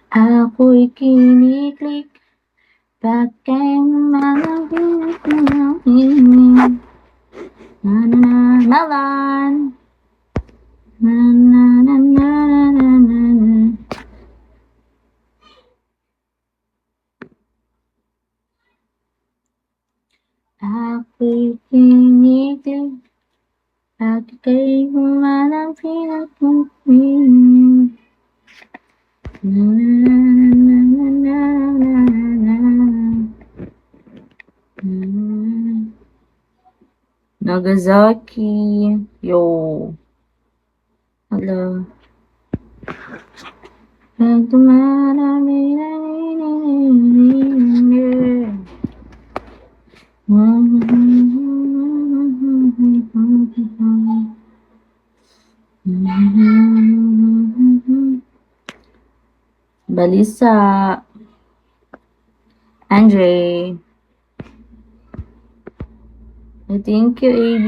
Ako'y kiniklik pagka'y malapit na hiling. Melon! Na na na na na na na. Ako'y kiniklik pagka'y malapit na hiling. Na na na na na na na. Nagasaki. Yo. Hello. Pag dumarami na Balisa. Andre. Thank you, AD.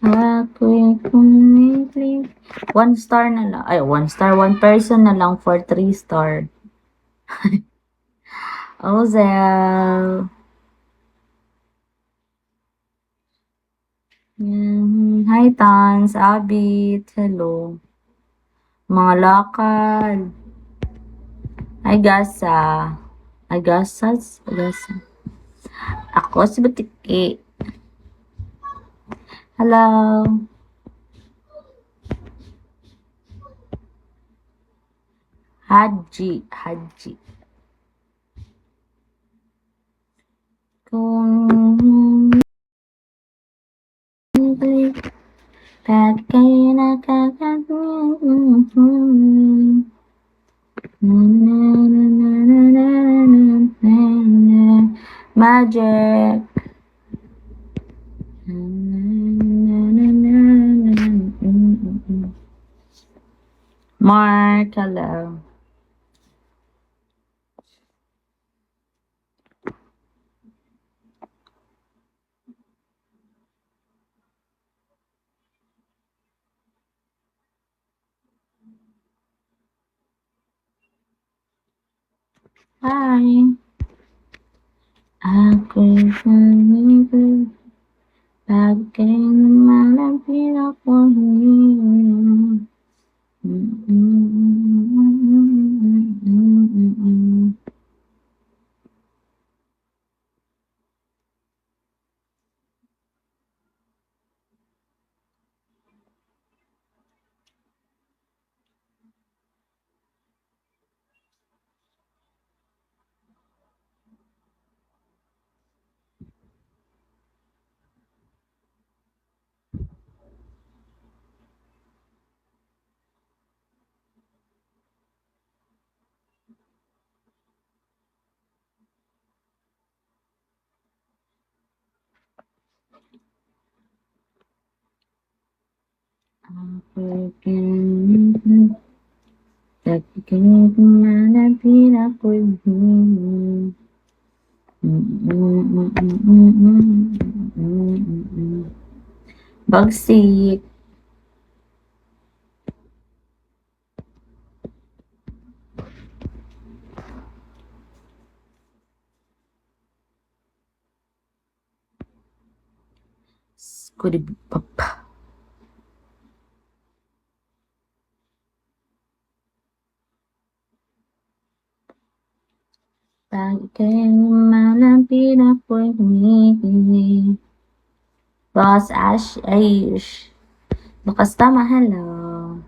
Ako'y kumitlik. 1 star na lang. Ay, 1 star. 1 person na lang for 3 star. Ozel. Hi, Tans. Abit. Hello. Mga lakal. Hi, Gasa. Ay, Gasas. Gasa. Ako si Batiki. Hello. Haji. Kung pagka'y nakakatuwa. Magic. Mark, hello. Hi. Ako'y kumibig pagka'y malapit ako hiling. Ako'y kumibig pagka'y malapit ako hiling. Bagsik. Skuribap. Pagka'y malapit ako hiling. Boss Ash Ayush. Bakas tama, hello.